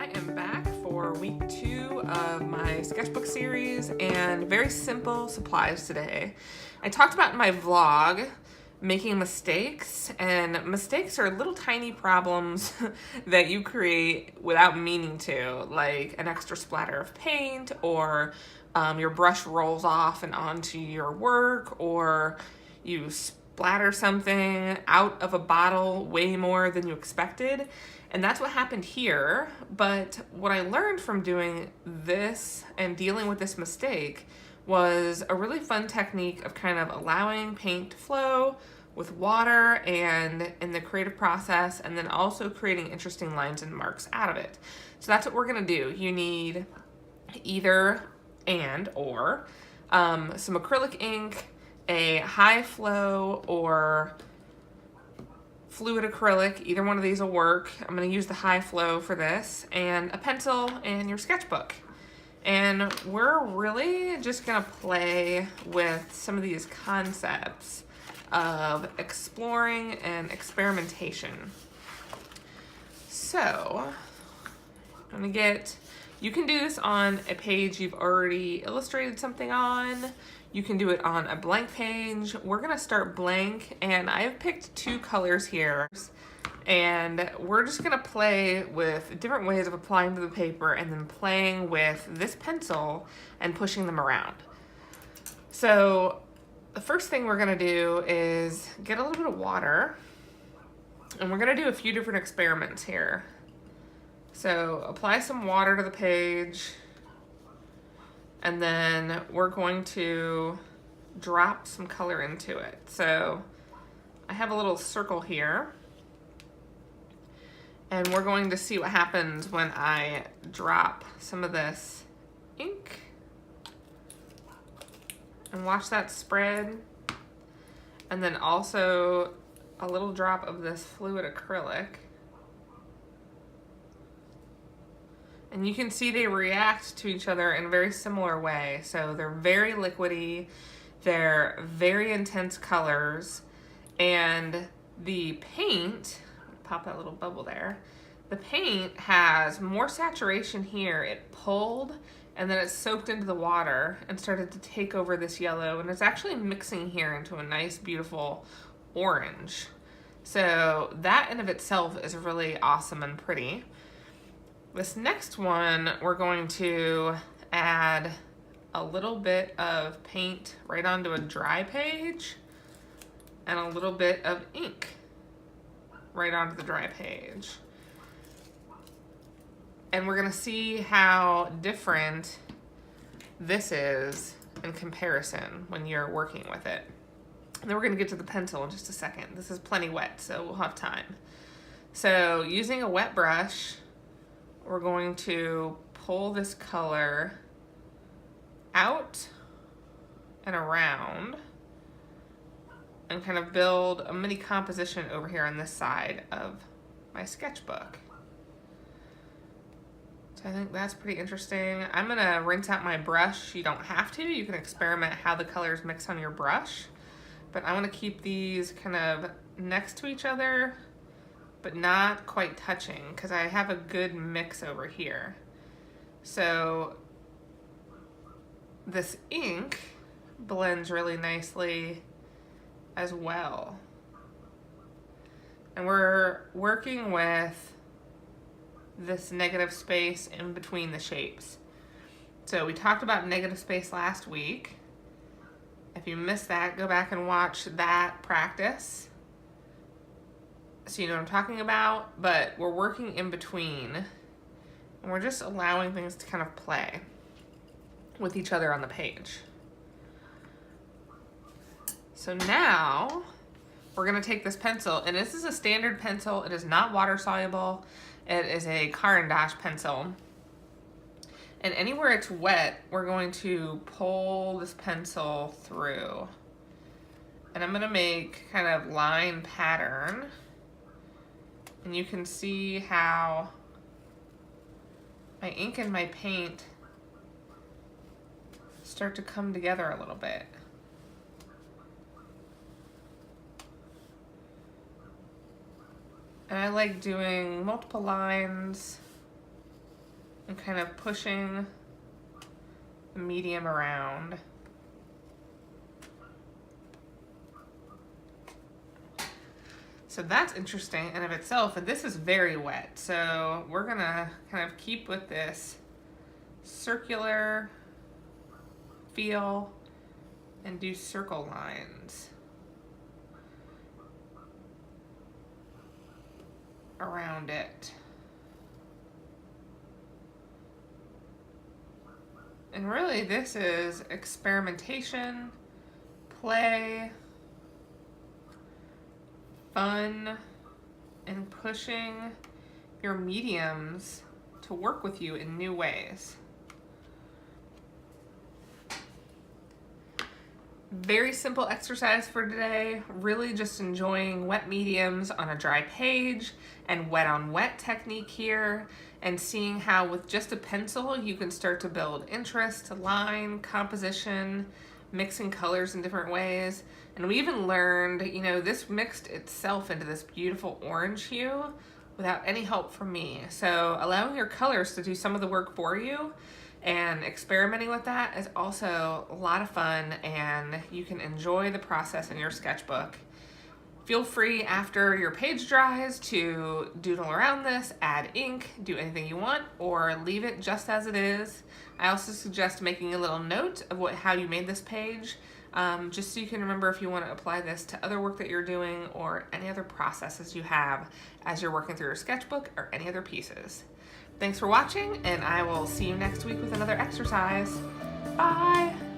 I am back for week 2 of my sketchbook series and very simple supplies today. I talked about in my vlog making mistakes, and mistakes are little tiny problems that you create without meaning to, like an extra splatter of paint, or your brush rolls off and onto your work, or you splatter something out of a bottle way more than you expected. And that's what happened here. But what I learned from doing this and dealing with this mistake was a really fun technique of kind of allowing paint to flow with water and in the creative process, and then also creating interesting lines and marks out of it. So that's what we're gonna do. You need either or some acrylic ink, a high flow or fluid acrylic. Either one of these will work. I'm going to use the high flow for this, and a pencil and your sketchbook. And we're really just going to play with some of these concepts of exploring and experimentation. So I'm going to get, you can do this on a page you've already illustrated something on. You can do it on a blank page. We're gonna start blank, and I've picked 2 colors here, and we're just gonna play with different ways of applying to the paper and then playing with this pencil and pushing them around. So the first thing we're gonna do is get a little bit of water, and we're gonna do a few different experiments here. So apply some water to the page, and then we're going to drop some color into it. So I have a little circle here, and we're going to see what happens when I drop some of this ink, and watch that spread. And then also a little drop of this fluid acrylic. And you can see they react to each other in a very similar way. So they're very liquidy, they're very intense colors, and the paint, pop that little bubble there, the paint has more saturation here. It pulled and then it soaked into the water and started to take over this yellow, and it's actually mixing here into a nice, beautiful orange. So that in of itself is really awesome and pretty. This next one, we're going to add a little bit of paint right onto a dry page and a little bit of ink right onto the dry page. And we're gonna see how different this is in comparison when you're working with it. And then we're gonna get to the pencil in just a second. This is plenty wet, so we'll have time. So using a wet brush, we're going to pull this color out and around and kind of build a mini composition over here on this side of my sketchbook. So I think that's pretty interesting. I'm gonna rinse out my brush. You don't have to. You can experiment how the colors mix on your brush. But I want to keep these kind of next to each other, but not quite touching, because I have a good mix over here. So this ink blends really nicely as well. And we're working with this negative space in between the shapes. So we talked about negative space last week. If you missed that, go back and watch that practice, so you know what I'm talking about. But we're working in between, and we're just allowing things to kind of play with each other on the page. So now we're gonna take this pencil, and this is a standard pencil. It is not water soluble. It is a Caran d'Ache pencil. And anywhere it's wet, we're going to pull this pencil through. And I'm gonna make kind of line pattern. And you can see how my ink and my paint start to come together a little bit. And I like doing multiple lines and kind of pushing the medium around. So that's interesting in of itself, and this is very wet. So we're gonna kind of keep with this circular feel and do circle lines around it. And really this is experimentation, play, fun, and pushing your mediums to work with you in new ways. Very simple exercise for today, really just enjoying wet mediums on a dry page and wet on wet technique here, and seeing how with just a pencil you can start to build interest, line, composition, mixing colors in different ways. And we even learned, you know, this mixed itself into this beautiful orange hue without any help from me. So allowing your colors to do some of the work for you and experimenting with that is also a lot of fun, and you can enjoy the process in your sketchbook. Feel free after your page dries to doodle around this, add ink, do anything you want, or leave it just as it is. I also suggest making a little note of how you made this page, just so you can remember if you want to apply this to other work that you're doing or any other processes you have as you're working through your sketchbook or any other pieces. Thanks for watching, and I will see you next week with another exercise. Bye!